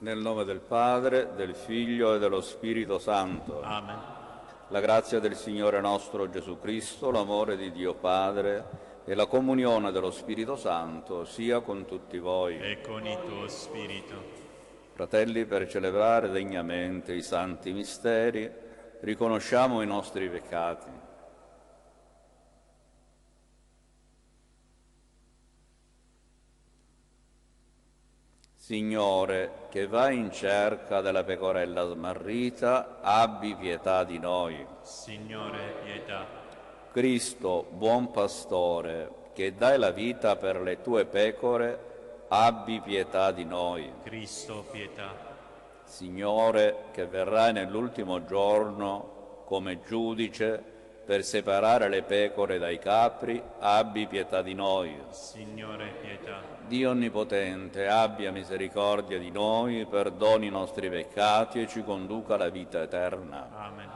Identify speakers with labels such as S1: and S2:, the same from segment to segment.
S1: Nel nome del Padre, del Figlio e dello Spirito Santo.
S2: Amen.
S1: La grazia del Signore nostro Gesù Cristo, l'amore di Dio Padre e la comunione dello Spirito Santo sia con tutti voi.
S2: E con il tuo spirito.
S1: Fratelli, per celebrare degnamente i santi misteri, riconosciamo i nostri peccati. Signore, che vai in cerca della pecorella smarrita, abbi pietà di noi.
S2: Signore, pietà.
S1: Cristo, buon pastore, che dai la vita per le tue pecore, abbi pietà di noi.
S2: Cristo, pietà.
S1: Signore, che verrai nell'ultimo giorno come giudice per separare le pecore dai capri, abbi pietà di noi.
S2: Signore, pietà.
S1: Dio Onnipotente, abbia misericordia di noi, perdoni i nostri peccati e ci conduca alla vita eterna.
S2: Amen.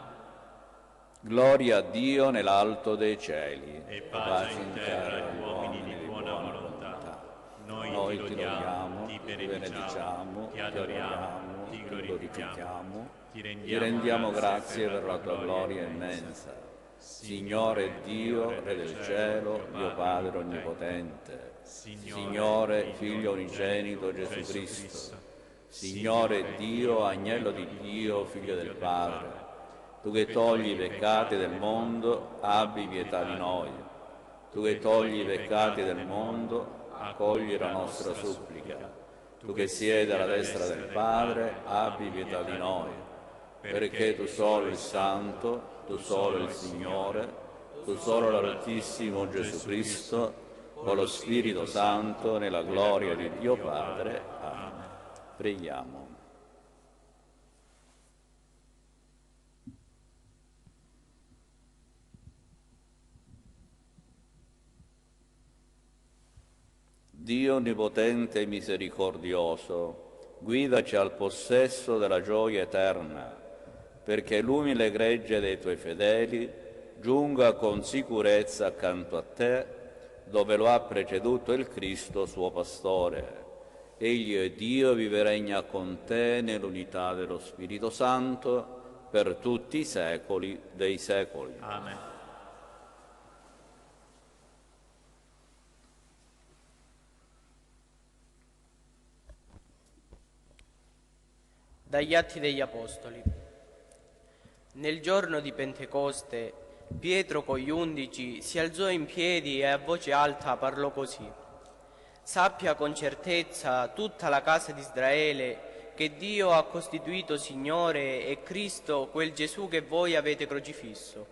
S1: Gloria a Dio nell'alto dei cieli
S2: E pace in terra agli uomini di buona volontà. Noi ti lodiamo, ti benediciamo, ti adoriamo, ti glorifichiamo, ti rendiamo grazie per la tua gloria immensa.
S1: Signore Dio, Re del cielo, Dio Padre Onnipotente, Signore, Figlio unigenito Gesù Cristo, Signore Dio, Agnello di Dio, Figlio del Padre, tu che togli i peccati del mondo, abbi pietà di noi. Tu che togli i peccati del mondo, accogli la nostra supplica. Tu che siedi alla destra del Padre, abbi pietà di noi. Perché tu solo il Santo, tu solo il Signore, tu solo l'Altissimo Gesù Cristo, con lo Spirito Santo, nella gloria di Dio Padre. Amen. Preghiamo. Dio Onnipotente e misericordioso, guidaci al possesso della gioia eterna, perché l'umile gregge dei tuoi fedeli giunga con sicurezza accanto a te, dove lo ha preceduto il Cristo suo pastore. Egli è Dio, vive e regna con te nell'unità dello Spirito Santo, per tutti i secoli dei secoli.
S2: Amen.
S3: Dagli Atti degli Apostoli. Nel giorno di Pentecoste, Pietro con gli 11 si alzò in piedi e a voce alta parlò così: Sappia con certezza tutta la casa di Israele che Dio ha costituito Signore e Cristo quel Gesù che voi avete crocifisso.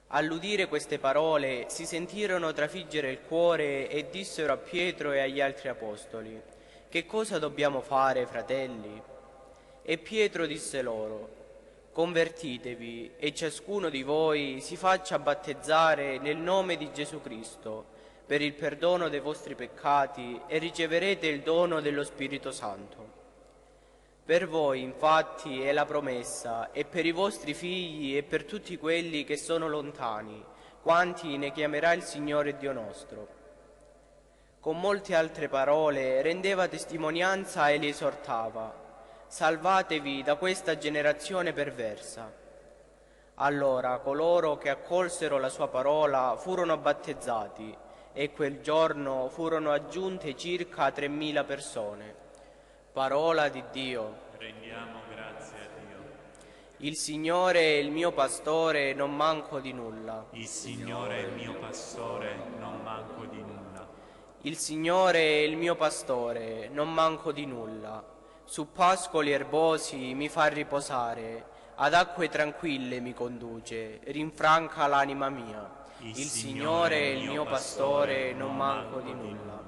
S3: All'udire queste parole si sentirono trafiggere il cuore e dissero a Pietro e agli altri apostoli: Che cosa dobbiamo fare, fratelli? E Pietro disse loro: Convertitevi e ciascuno di voi si faccia battezzare nel nome di Gesù Cristo per il perdono dei vostri peccati e riceverete il dono dello Spirito Santo. Per voi infatti è la promessa, e per i vostri figli e per tutti quelli che sono lontani, quanti ne chiamerà il Signore Dio nostro. Con molte altre parole rendeva testimonianza e li esortava: Salvatevi da questa generazione perversa. Allora coloro che accolsero la sua parola furono battezzati, e quel giorno furono aggiunte circa 3000 persone. Parola di Dio.
S2: Rendiamo grazie a Dio.
S3: Il Signore è il mio pastore, non manco di nulla.
S2: Il Signore è il mio pastore, non manco di nulla.
S3: Il Signore è il mio pastore, non manco di nulla. Su pascoli erbosi mi fa riposare, ad acque tranquille mi conduce, rinfranca l'anima mia. Il Signore è il mio pastore, non manco di nulla.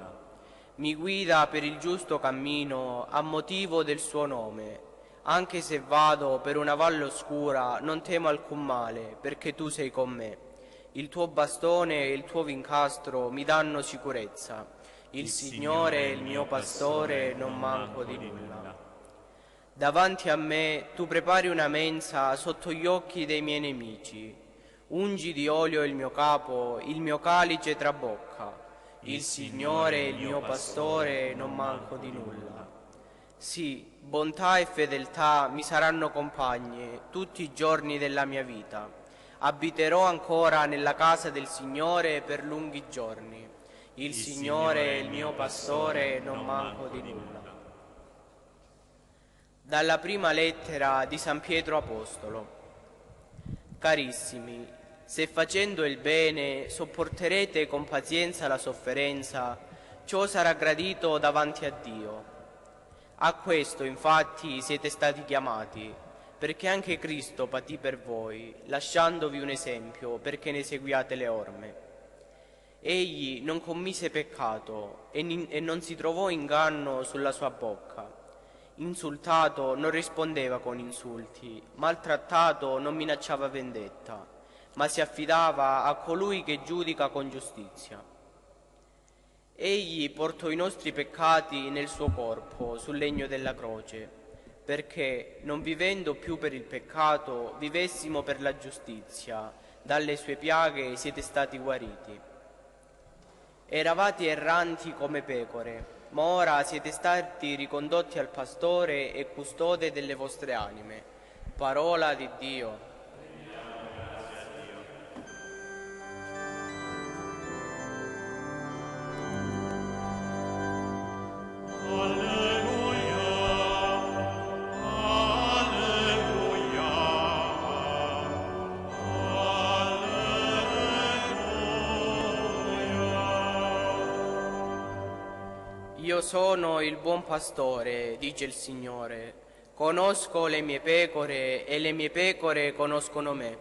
S3: Mi guida per il giusto cammino a motivo del suo nome. Anche se vado per una valle oscura, non temo alcun male, perché tu sei con me. Il tuo bastone e il tuo vincastro mi danno sicurezza. Il Signore è il mio pastore, non manco di nulla. Davanti a me tu prepari una mensa sotto gli occhi dei miei nemici. Ungi di olio il mio capo, il mio calice trabocca. Il Signore è il mio pastore, non manco di nulla. Sì, bontà e fedeltà mi saranno compagne tutti i giorni della mia vita. Abiterò ancora nella casa del Signore per lunghi giorni. Il Signore è il mio pastore, non manco di nulla. Dalla prima lettera di San Pietro Apostolo. Carissimi, se facendo il bene sopporterete con pazienza la sofferenza, ciò sarà gradito davanti a Dio. A questo infatti siete stati chiamati, perché anche Cristo patì per voi, lasciandovi un esempio perché ne seguiate le orme. Egli non commise peccato e non si trovò inganno sulla sua bocca. Insultato non rispondeva con insulti, maltrattato non minacciava vendetta, ma si affidava a colui che giudica con giustizia. Egli portò i nostri peccati nel suo corpo sul legno della croce, perché, non vivendo più per il peccato, vivessimo per la giustizia. Dalle sue piaghe siete stati guariti. Eravate erranti come pecore, ma ora siete stati ricondotti al pastore e custode delle vostre anime. Parola di Dio. Io sono il buon pastore, dice il Signore. Conosco le mie pecore e le mie pecore conoscono me.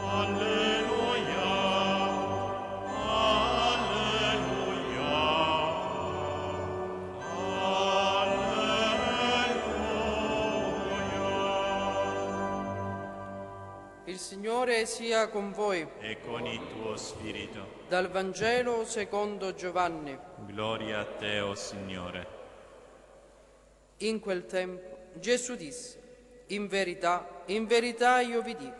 S2: Alleluia, alleluia, alleluia.
S4: Il Signore sia con voi.
S2: E con il tuo spirito.
S4: Dal Vangelo secondo Giovanni.
S2: Gloria a te, o Signore.
S4: In quel tempo Gesù disse: in verità io vi dico,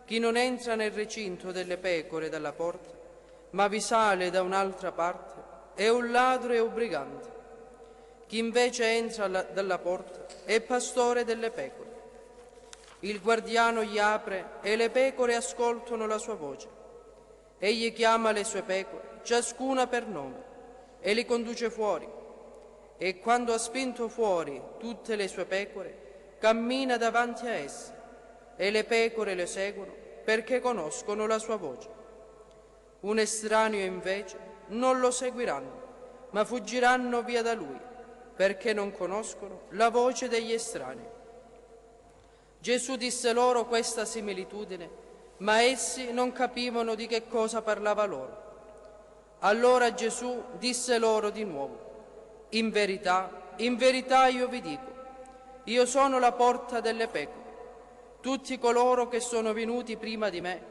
S4: chi non entra nel recinto delle pecore dalla porta, ma vi sale da un'altra parte, è un ladro e un brigante. Chi invece entra dalla porta è pastore delle pecore. Il guardiano gli apre e le pecore ascoltano la sua voce. Egli chiama le sue pecore, ciascuna per nome, e le conduce fuori. E quando ha spinto fuori tutte le sue pecore, cammina davanti a esse, e le pecore le seguono perché conoscono la sua voce. Un estraneo invece non lo seguiranno, ma fuggiranno via da lui, perché non conoscono la voce degli estranei. Gesù disse loro questa similitudine, ma essi non capivano di che cosa parlava loro. Allora Gesù disse loro di nuovo: in verità io vi dico, io sono la porta delle pecore. Tutti coloro che sono venuti prima di me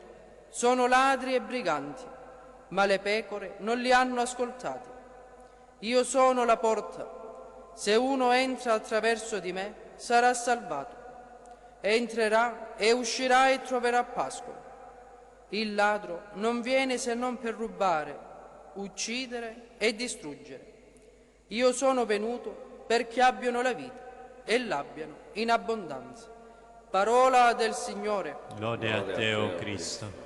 S4: sono ladri e briganti, ma le pecore non li hanno ascoltati. Io sono la porta. Se uno entra attraverso di me, sarà salvato. Entrerà e uscirà e troverà pascolo. Il ladro non viene se non per rubare, uccidere e distruggere. Io sono venuto perché abbiano la vita e l'abbiano in abbondanza. Parola del Signore.
S2: Lode a te, o Cristo.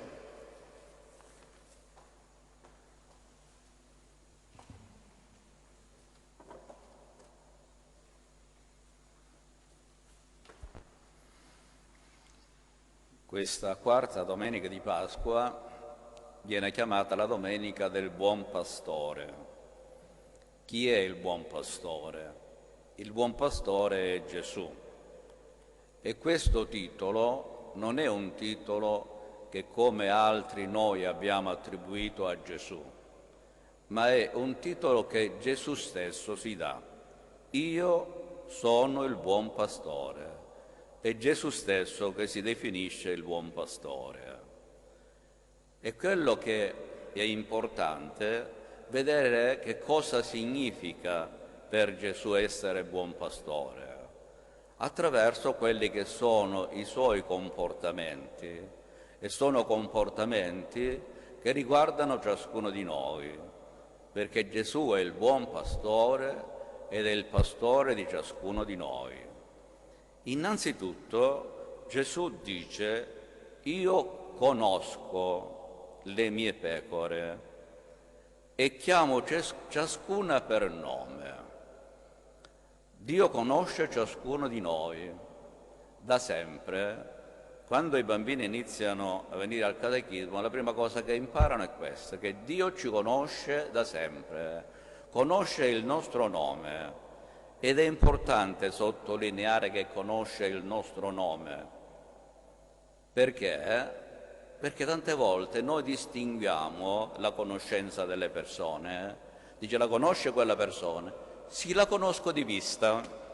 S1: Questa quarta domenica di Pasqua viene chiamata la domenica del buon pastore. Chi è il buon pastore? Il buon pastore è Gesù. E questo titolo non è un titolo che come altri noi abbiamo attribuito a Gesù, ma è un titolo che Gesù stesso si dà. Io sono il buon pastore. È Gesù stesso che si definisce il buon pastore. E quello che è importante vedere che cosa significa per Gesù essere buon pastore, attraverso quelli che sono i suoi comportamenti, e sono comportamenti che riguardano ciascuno di noi, perché Gesù è il buon pastore ed è il pastore di ciascuno di noi. Innanzitutto Gesù dice: io conosco le mie pecore e chiamo ciascuna per nome. Dio conosce ciascuno di noi da sempre. Quando i bambini iniziano a venire al catechismo, la prima cosa che imparano è questa, che Dio ci conosce da sempre, conosce il nostro nome, ed è importante sottolineare che conosce il nostro nome. Perché? Perché tante volte noi distinguiamo la conoscenza delle persone. Dice: la conosce quella persona? Sì, la conosco di vista.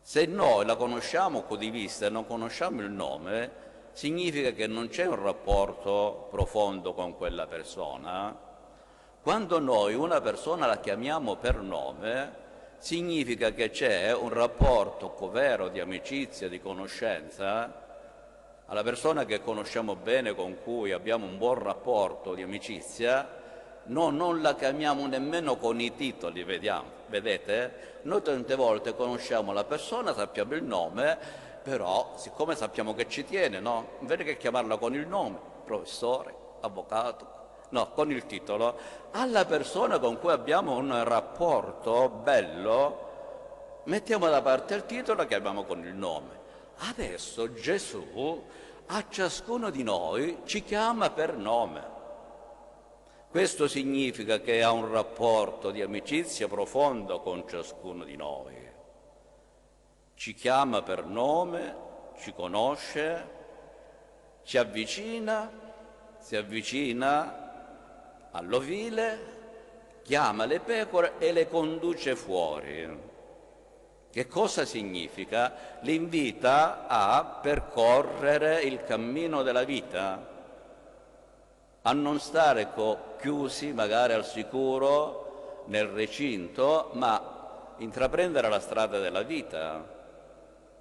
S1: Se noi la conosciamo di vista e non conosciamo il nome, significa che non c'è un rapporto profondo con quella persona. Quando noi una persona la chiamiamo per nome, significa che c'è un rapporto vero di amicizia, di conoscenza. Alla persona che conosciamo bene, con cui abbiamo un buon rapporto di amicizia, non la chiamiamo nemmeno con i titoli, vedete? Noi tante volte conosciamo la persona, sappiamo il nome, però siccome sappiamo che ci tiene, no? Invece che chiamarla con il nome, professore, avvocato, no, con il titolo, alla persona con cui abbiamo un rapporto bello, mettiamo da parte il titolo e la chiamiamo con il nome. Adesso Gesù a ciascuno di noi ci chiama per nome. Questo significa che ha un rapporto di amicizia profondo con ciascuno di noi. Ci chiama per nome, ci conosce, ci avvicina, si avvicina all'ovile, chiama le pecore e le conduce fuori. Che cosa significa? Li invita a percorrere il cammino della vita, a non stare chiusi magari al sicuro nel recinto, ma intraprendere la strada della vita,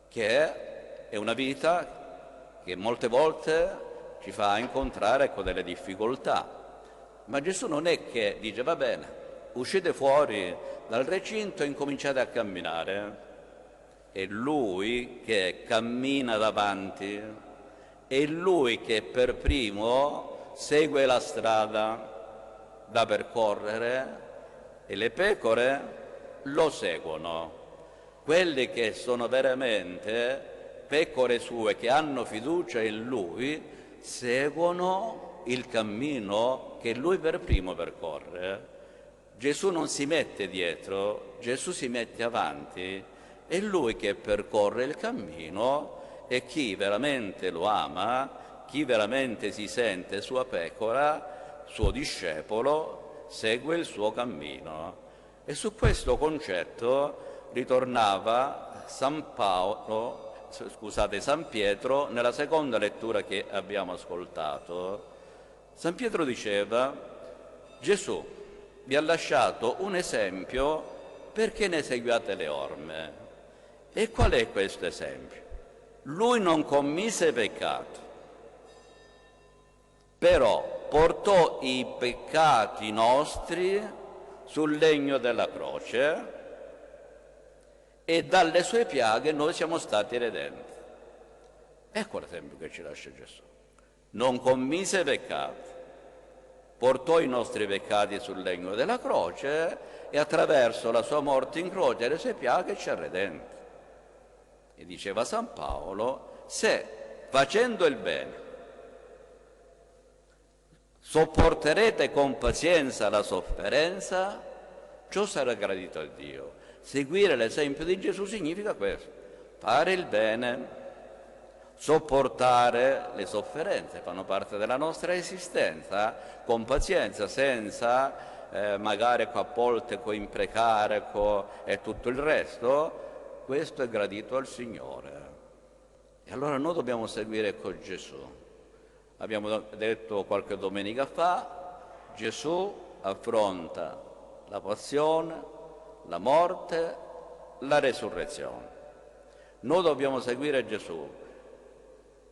S1: che è una vita che molte volte ci fa incontrare con delle difficoltà. Ma Gesù non è che dice: va bene, uscite fuori dal recinto e incominciate a camminare. È Lui che cammina davanti, è Lui che per primo segue la strada da percorrere e le pecore lo seguono. Quelli che sono veramente pecore sue, che hanno fiducia in Lui, seguono il cammino che Lui per primo percorre. Gesù non si mette dietro, Gesù si mette avanti, è Lui che percorre il cammino, e chi veramente lo ama, chi veramente si sente sua pecora, suo discepolo, segue il suo cammino. E su questo concetto ritornava San Pietro nella seconda lettura che abbiamo ascoltato. San Pietro diceva: Gesù vi ha lasciato un esempio perché ne seguiate le orme. E qual è questo esempio? Lui non commise peccati, però portò i peccati nostri sul legno della croce e dalle sue piaghe noi siamo stati redenti. Ecco l'esempio che ci lascia Gesù. Non commise peccati, portò i nostri peccati sul legno della croce e attraverso la sua morte in croce e le sue piaghe ci ha redenti. E diceva San Paolo: se facendo il bene sopporterete con pazienza la sofferenza, ciò sarà gradito a Dio. Seguire l'esempio di Gesù significa questo: fare il bene, sopportare le sofferenze, fanno parte della nostra esistenza, con pazienza, senza magari a volte imprecare e tutto il resto. Questo è gradito al Signore. E allora noi dobbiamo seguire con Gesù. Abbiamo detto qualche domenica fa, Gesù affronta la passione, la morte, la resurrezione. Noi dobbiamo seguire Gesù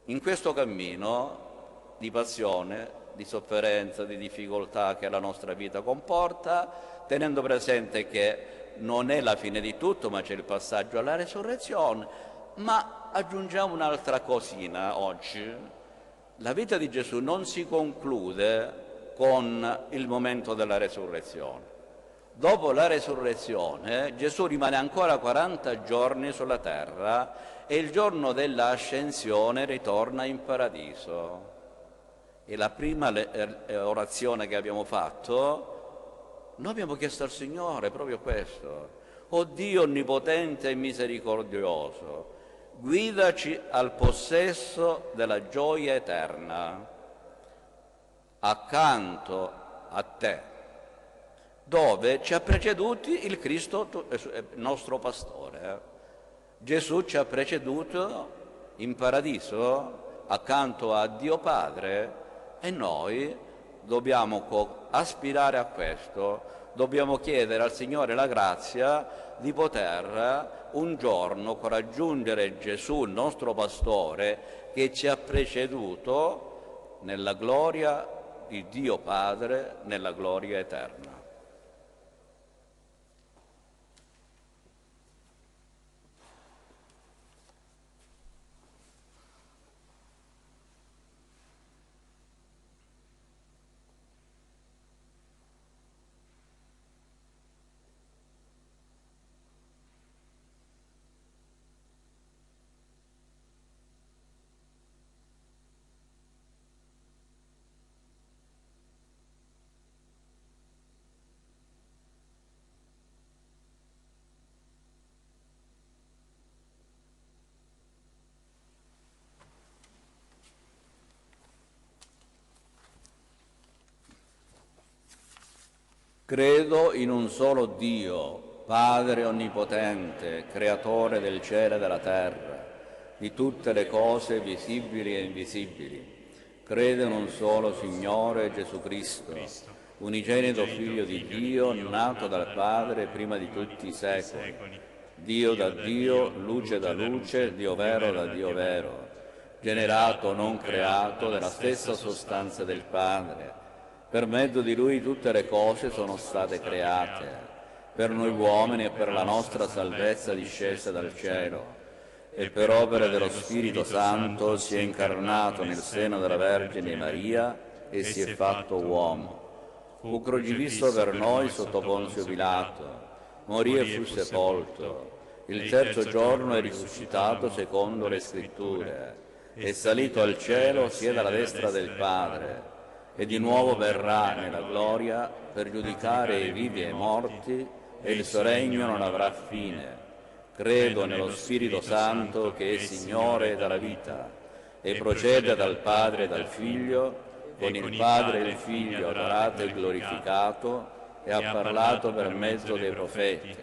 S1: in questo cammino di passione, di sofferenza, di difficoltà che la nostra vita comporta, tenendo presente che non è la fine di tutto, ma c'è il passaggio alla resurrezione. Ma aggiungiamo un'altra cosina oggi. La vita di Gesù non si conclude con il momento della resurrezione. Dopo la resurrezione Gesù rimane ancora 40 giorni sulla terra e il giorno dell'ascensione ritorna in paradiso. E la prima orazione che abbiamo fatto, noi abbiamo chiesto al Signore proprio questo: o Dio onnipotente e misericordioso, guidaci al possesso della gioia eterna, accanto a te, dove ci ha preceduti il Cristo, nostro pastore. Gesù ci ha preceduto in paradiso accanto a Dio Padre e noi dobbiamo aspirare a questo, dobbiamo chiedere al Signore la grazia di poter un giorno raggiungere Gesù, il nostro pastore, che ci ha preceduto nella gloria di Dio Padre, nella gloria eterna. Credo in un solo Dio, Padre onnipotente, creatore del cielo e della terra, di tutte le cose visibili e invisibili. Credo in un solo Signore Gesù Cristo, unigenito Figlio di Dio, nato dal Padre prima di tutti i secoli, Dio da Dio, luce da luce, Dio vero da Dio vero, generato, non creato, della stessa sostanza del Padre. Per mezzo di Lui tutte le cose sono state create, per noi uomini e per la nostra salvezza discese dal cielo, e per opere dello Spirito Santo si è incarnato nel seno della Vergine Maria e si è fatto uomo. Fu crocifisso per noi sotto Ponzio Pilato, morì e fu sepolto. Il terzo giorno è risuscitato secondo le Scritture, è salito al cielo, siede alla destra del Padre, e di nuovo verrà nella gloria per giudicare i vivi e i morti, e il suo regno non avrà fine. Credo nello Spirito Santo che è Signore della vita e procede dal Padre e dal Figlio, con il Padre e il Figlio adorato e glorificato, e ha parlato per mezzo dei profeti.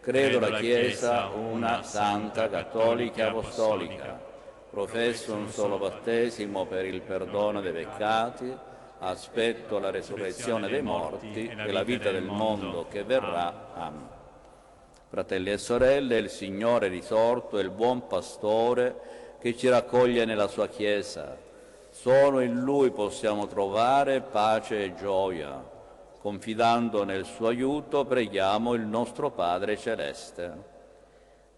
S1: Credo la Chiesa una, santa, cattolica e apostolica. Professo un solo battesimo per il perdono dei peccati. Aspetto la resurrezione dei morti e la vita del mondo che verrà. Amen. Fratelli e sorelle, il Signore è risorto è il buon pastore che ci raccoglie nella sua Chiesa. Solo in Lui possiamo trovare pace e gioia. Confidando nel suo aiuto, preghiamo il nostro Padre Celeste.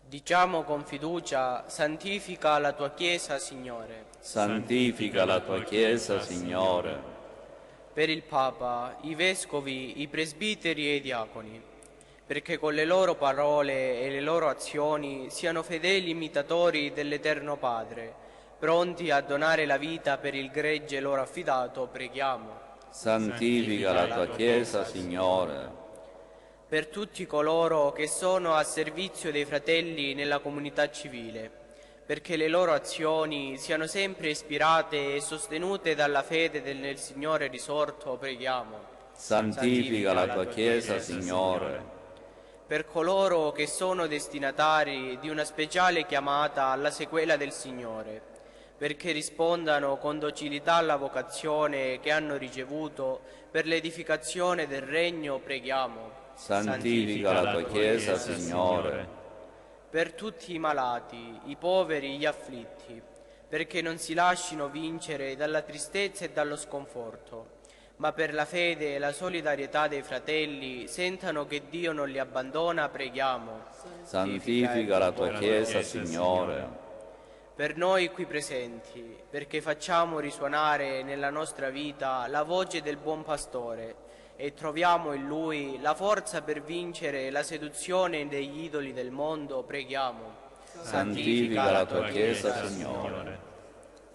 S3: Diciamo con fiducia: santifica la tua Chiesa, Signore.
S1: Santifica la tua Chiesa, Signore.
S3: Per il Papa, i Vescovi, i Presbiteri e i Diaconi, perché con le loro parole e le loro azioni siano fedeli imitatori dell'Eterno Padre, pronti a donare la vita per il gregge loro affidato, preghiamo.
S1: Santifica la tua Chiesa, Signore.
S3: Per tutti coloro che sono a servizio dei fratelli nella comunità civile, perché le loro azioni siano sempre ispirate e sostenute dalla fede nel Signore risorto, preghiamo.
S1: Santifica la tua Chiesa, Signore.
S3: Per coloro che sono destinatari di una speciale chiamata alla sequela del Signore, perché rispondano con docilità alla vocazione che hanno ricevuto per l'edificazione del Regno, preghiamo.
S1: Santifica la tua Chiesa, Signore.
S3: Per tutti i malati, i poveri, gli afflitti, perché non si lascino vincere dalla tristezza e dallo sconforto, ma per la fede e la solidarietà dei fratelli sentano che Dio non li abbandona, preghiamo.
S1: Santifica la tua Chiesa, Signore.
S3: Per noi qui presenti, perché facciamo risuonare nella nostra vita la voce del buon pastore e troviamo in Lui la forza per vincere la seduzione degli idoli del mondo, preghiamo.
S1: Santifica la tua Chiesa, Signore.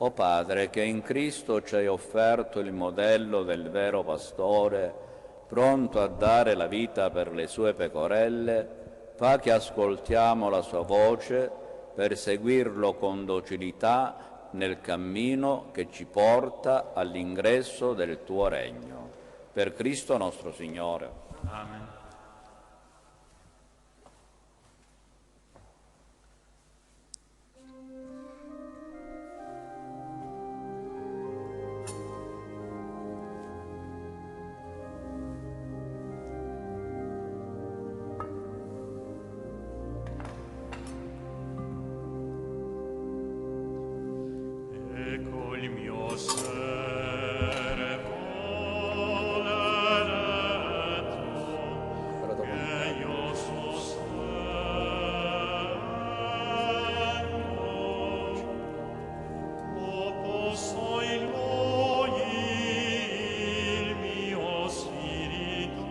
S1: O Padre, che in Cristo ci hai offerto il modello del vero pastore, pronto a dare la vita per le sue pecorelle, fa che ascoltiamo la sua voce per seguirlo con docilità nel cammino che ci porta all'ingresso del tuo regno. Per Cristo nostro Signore.
S2: Amen. Ecco il mio servo eletto, che io sostengo. Ho posto in lui il mio spirito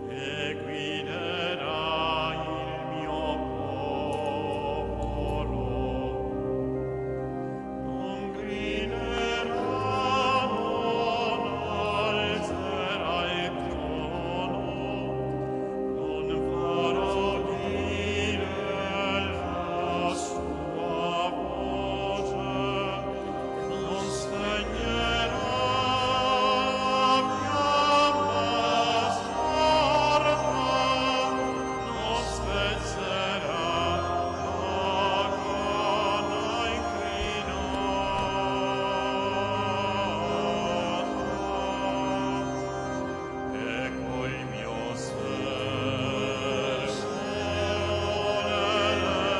S2: e guiderà il mio popolo. Non griderà, non alzerà il tono, non farà udire la sua voce, non spegnerà la fiamma sorta, non spezzerà la canna inclinata. Ecco il mio servo eletto,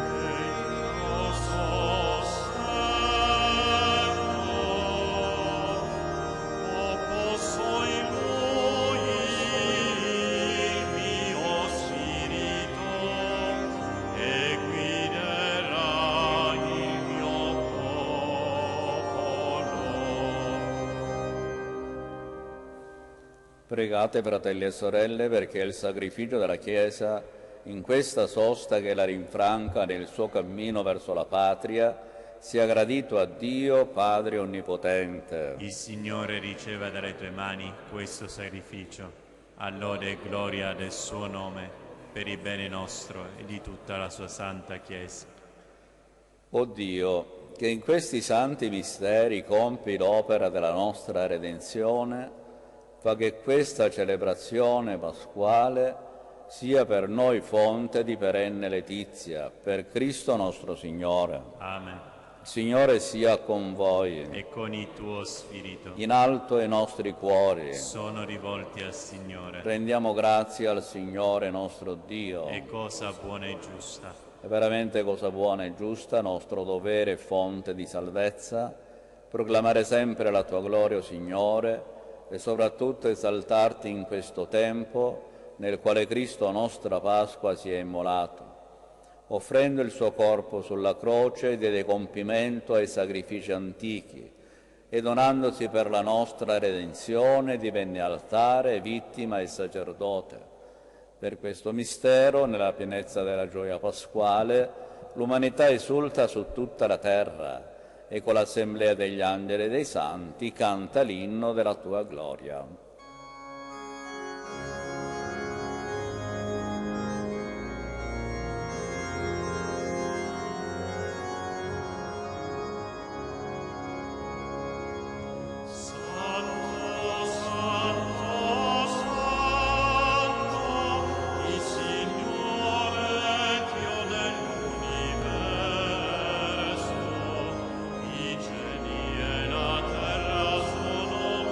S2: che io sostengo. Ho posto in lui il mio spirito e guiderà il mio popolo.
S1: Pregate, fratelli e sorelle, perché il sacrificio della Chiesa in questa sosta che la rinfranca nel suo cammino verso la patria sia gradito a Dio Padre Onnipotente.
S2: Il Signore riceva dalle tue mani questo sacrificio, a lode e gloria del suo nome, per il bene nostro e di tutta la sua santa Chiesa.
S1: O Dio, che in questi santi misteri compi l'opera della nostra redenzione, fa che questa celebrazione pasquale sia per noi fonte di perenne letizia, per Cristo nostro Signore.
S2: Amen.
S1: Il Signore sia con voi.
S2: E con il tuo spirito
S1: In alto i nostri cuori.
S2: sono rivolti al Signore.
S1: Rendiamo grazie al Signore nostro Dio.
S2: È cosa buona e giusta.
S1: È veramente cosa buona e giusta, nostro dovere e fonte di salvezza, proclamare sempre la tua gloria, o Signore, e soprattutto esaltarti in questo tempo nel quale Cristo, nostra Pasqua, si è immolato. Offrendo il suo corpo sulla croce, diede compimento ai sacrifici antichi e donandosi per la nostra redenzione divenne altare, vittima e sacerdote. Per questo mistero, nella pienezza della gioia pasquale, l'umanità esulta su tutta la terra e con l'assemblea degli angeli e dei santi canta l'inno della tua gloria.
S2: I cieli e la terra sono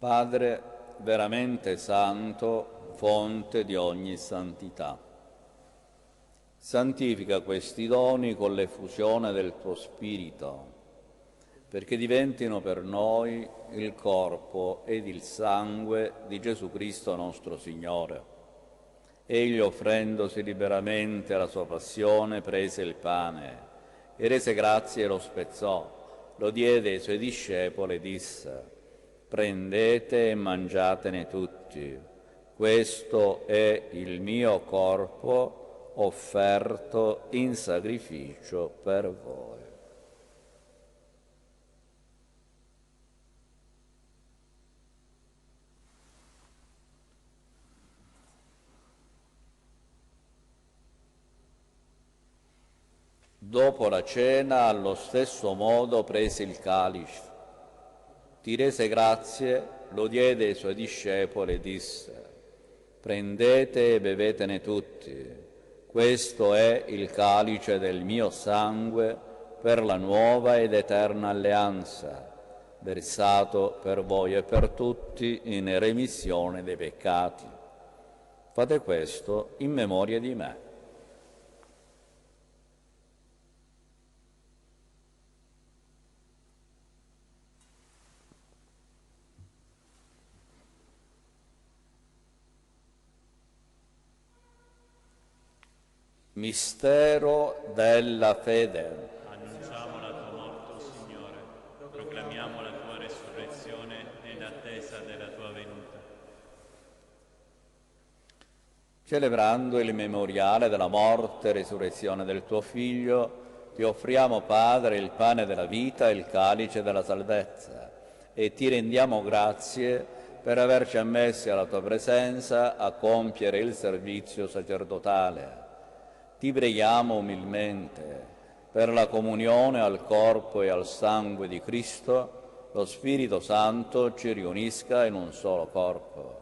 S1: Padre veramente santo, fonte di ogni santità, santifica questi doni con l'effusione del tuo Spirito, perché diventino per noi il corpo ed il sangue di Gesù Cristo nostro Signore. Egli, offrendosi liberamente alla sua passione, prese il pane e rese grazie e lo spezzò, lo diede ai suoi discepoli e disse: prendete e mangiatene tutti, questo è il mio corpo offerto in sacrificio per voi. Dopo la cena, allo stesso modo, prese il calice, ti rese grazie, lo diede ai suoi discepoli e disse: prendete e bevetene tutti, questo è il calice del mio sangue per la nuova ed eterna alleanza, versato per voi e per tutti in remissione dei peccati. Fate questo in memoria di me. Mistero della fede.
S2: Annunciamo la tua morte, Signore, proclamiamo la tua resurrezione in attesa della tua venuta.
S1: Celebrando il memoriale della morte e resurrezione del tuo Figlio, ti offriamo, Padre, il pane della vita e il calice della salvezza, e ti rendiamo grazie per averci ammessi alla tua presenza a compiere il servizio sacerdotale. Ti preghiamo umilmente, per la comunione al corpo e al sangue di Cristo, lo Spirito Santo ci riunisca in un solo corpo.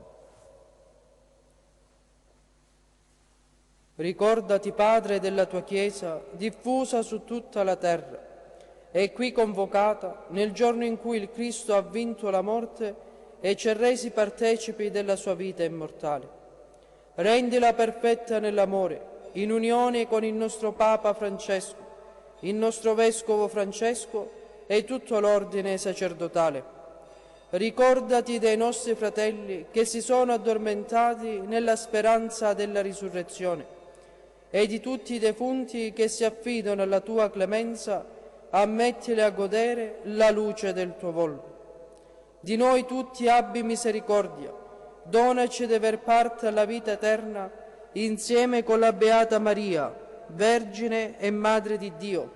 S4: Ricordati, Padre, della tua Chiesa, diffusa su tutta la terra, e qui convocata nel giorno in cui il Cristo ha vinto la morte e ci ha resi partecipi della sua vita immortale. Rendila perfetta nell'amore, in unione con il nostro Papa Francesco, il nostro Vescovo Francesco e tutto l'ordine sacerdotale. Ricordati dei nostri fratelli che si sono addormentati nella speranza della risurrezione e di tutti i defunti che si affidano alla tua clemenza, ammettili a godere la luce del tuo volto. Di noi tutti abbi misericordia, donaci di aver parte alla vita eterna insieme con la Beata Maria, Vergine e Madre di Dio,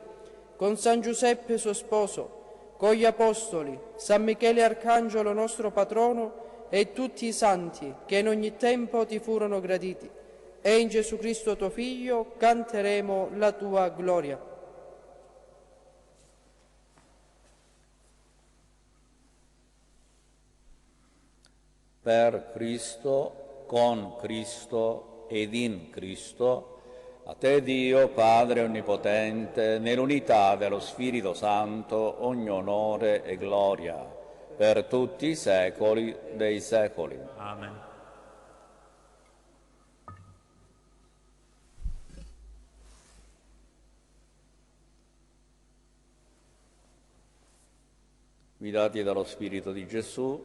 S4: con San Giuseppe suo sposo, con gli Apostoli, San Michele Arcangelo nostro patrono e tutti i santi che in ogni tempo ti furono graditi. E in Gesù Cristo tuo Figlio canteremo la tua gloria.
S1: Per Cristo, con Cristo ed in Cristo, a te Dio, Padre Onnipotente, nell'unità dello Spirito Santo, ogni onore e gloria, per tutti i secoli dei secoli.
S2: Amen.
S1: Guidati dallo Spirito di Gesù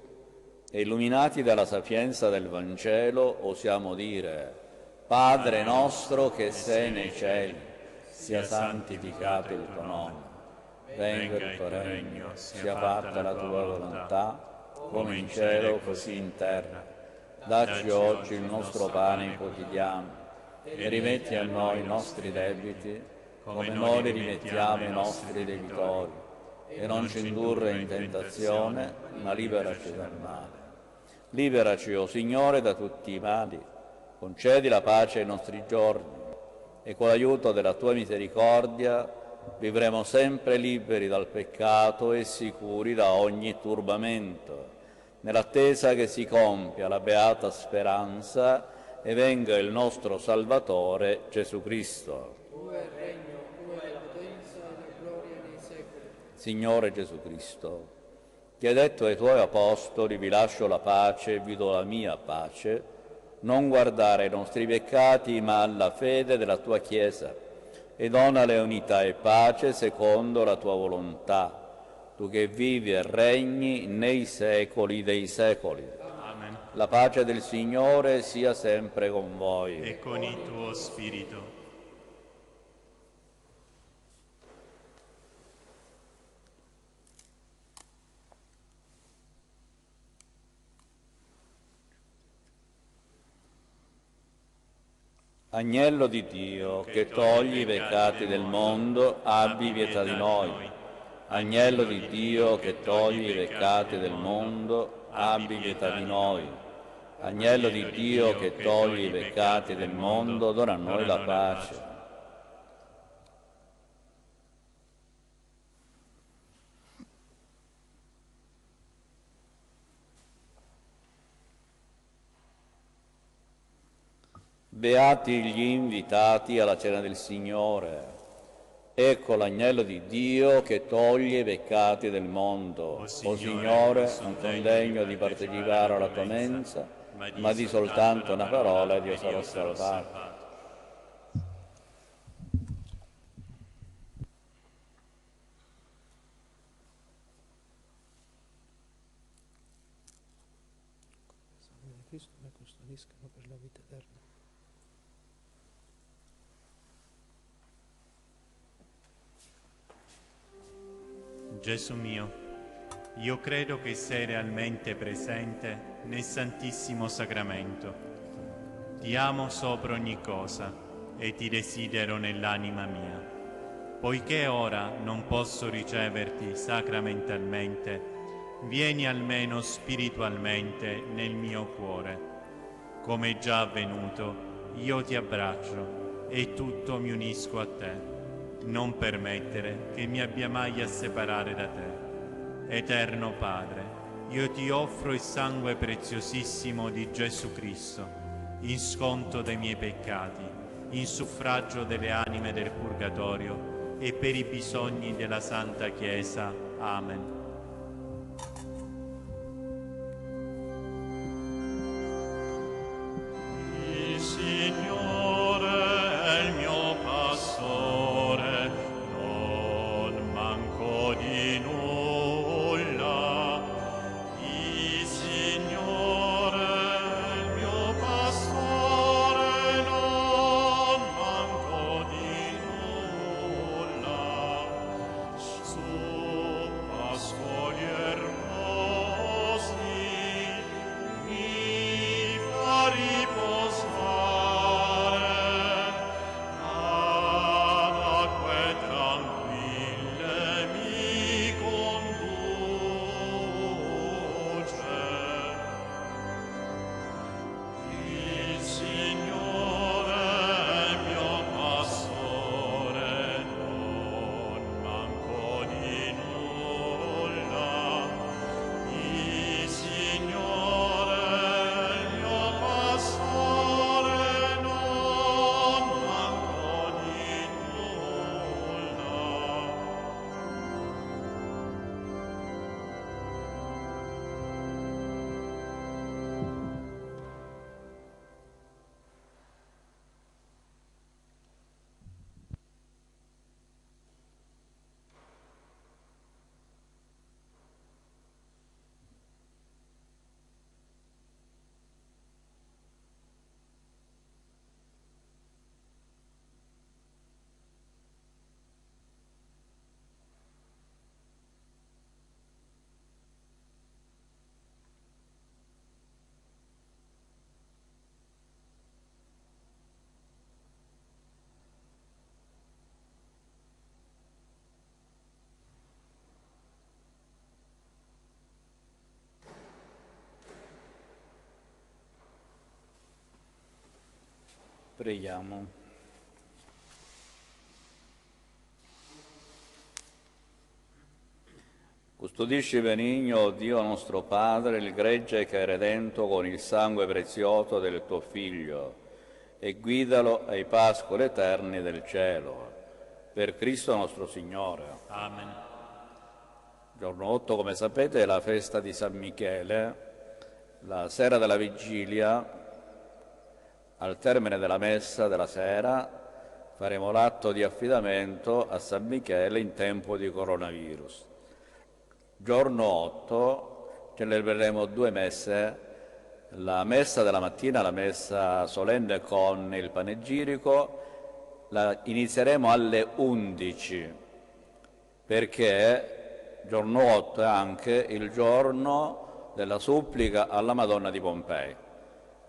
S1: e illuminati dalla sapienza del Vangelo, osiamo dire: Padre nostro che sei nei cieli, sia santificato il tuo nome, venga il tuo regno, sia fatta la tua volontà, come in cielo così in terra. Dacci oggi il nostro pane quotidiano e rimetti a noi i nostri debiti, come noi li rimettiamo ai nostri debitori, e non ci indurre in tentazione, ma liberaci dal male. Liberaci, o Signore, da tutti i mali, concedi la pace ai nostri giorni e con l'aiuto della tua misericordia vivremo sempre liberi dal peccato e sicuri da ogni turbamento, nell'attesa che si compia la beata speranza e venga il nostro Salvatore Gesù Cristo.
S4: Tuo è il regno, tua è la potenza e la gloria nei secoli.
S1: Signore Gesù Cristo, che hai detto ai tuoi apostoli: vi lascio la pace, vi do la mia pace, non guardare ai nostri peccati, ma alla fede della tua Chiesa, e donale unità e pace secondo la tua volontà, tu che vivi e regni nei secoli dei secoli.
S2: Amen.
S1: La pace del Signore sia sempre con voi.
S2: E con il tuo spirito.
S1: Agnello di Dio, che togli i peccati del mondo, abbi pietà di noi. Agnello di Dio, che togli i peccati del mondo, abbi pietà di noi. Agnello di Dio, che togli i peccati del mondo, dona a noi la pace. Beati gli invitati alla cena del Signore. Ecco l'agnello di Dio che toglie i peccati del mondo. O Signore, non sono degno di partecipare alla tua mensa, ma di soltanto una parola ed io sarò salvato.
S4: Cristo mi custodiscano per la vita eterna.
S2: Gesù mio, io credo che sei realmente presente nel Santissimo Sacramento. Ti amo sopra ogni cosa e ti desidero nell'anima mia. Poiché ora non posso riceverti sacramentalmente, vieni almeno spiritualmente nel mio cuore. Come già avvenuto, io ti abbraccio e tutto mi unisco a te. Non permettere che mi abbia mai a separare da te. Eterno Padre, io ti offro il sangue preziosissimo di Gesù Cristo, in sconto dei miei peccati, in suffragio delle anime del purgatorio e per i bisogni della Santa Chiesa. Amen. Il Signore è il mio pastore, non manco di nulla. Il Signore è il mio pastore, non manco di nulla. Su pascoli ermosi mi fa riposare ad acque tranquille mi conduce. Il Signore è il mio pastore, non manco di nulla. Il Signore è il mio pastore, non manco di nulla.
S1: Preghiamo. Custodisci benigno, o Dio nostro Padre, il gregge che hai redento con il sangue prezioso del tuo Figlio, e guidalo ai pascoli eterni del cielo. Per Cristo nostro Signore.
S2: Amen.
S1: Giorno 8, come sapete, è la festa di San Michele. La sera della vigilia, al termine della messa della sera, faremo l'atto di affidamento a San Michele in tempo di coronavirus. Giorno 8 celebreremo 2 messe, la messa della mattina, la messa solenne con il panegirico, la inizieremo alle 11, perché giorno 8 è anche il giorno della supplica alla Madonna di Pompei.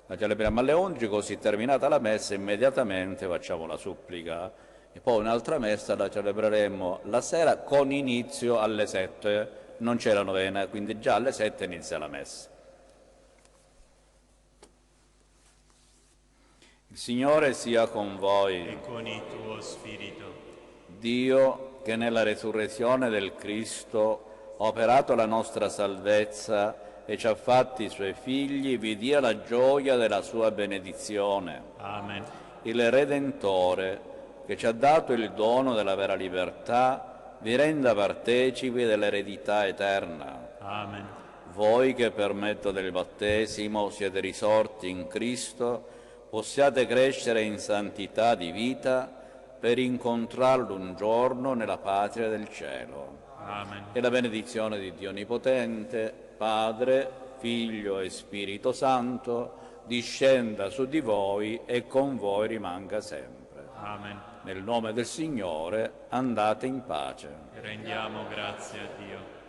S1: La celebriamo alle 11, così terminata la messa immediatamente facciamo la supplica e poi un'altra messa la celebreremo la sera con inizio alle 7, non c'è la novena, quindi già alle 7 inizia la messa. Il Signore sia con voi.
S2: E con il tuo spirito.
S1: Dio, che nella resurrezione del Cristo ha operato la nostra salvezza e ci ha fatti suoi figli, vi dia la gioia della sua benedizione.
S2: Amen.
S1: Il Redentore, che ci ha dato il dono della vera libertà, vi renda partecipi dell'eredità eterna.
S2: Amen.
S1: Voi che per mezzo del battesimo siete risorti in Cristo, possiate crescere in santità di vita per incontrarlo un giorno nella patria del cielo.
S2: Amen.
S1: E la benedizione di Dio Onnipotente, Padre, Figlio e Spirito Santo, discenda su di voi e con voi rimanga sempre.
S2: Amen.
S1: Nel nome del Signore andate in pace.
S2: Rendiamo grazie a Dio.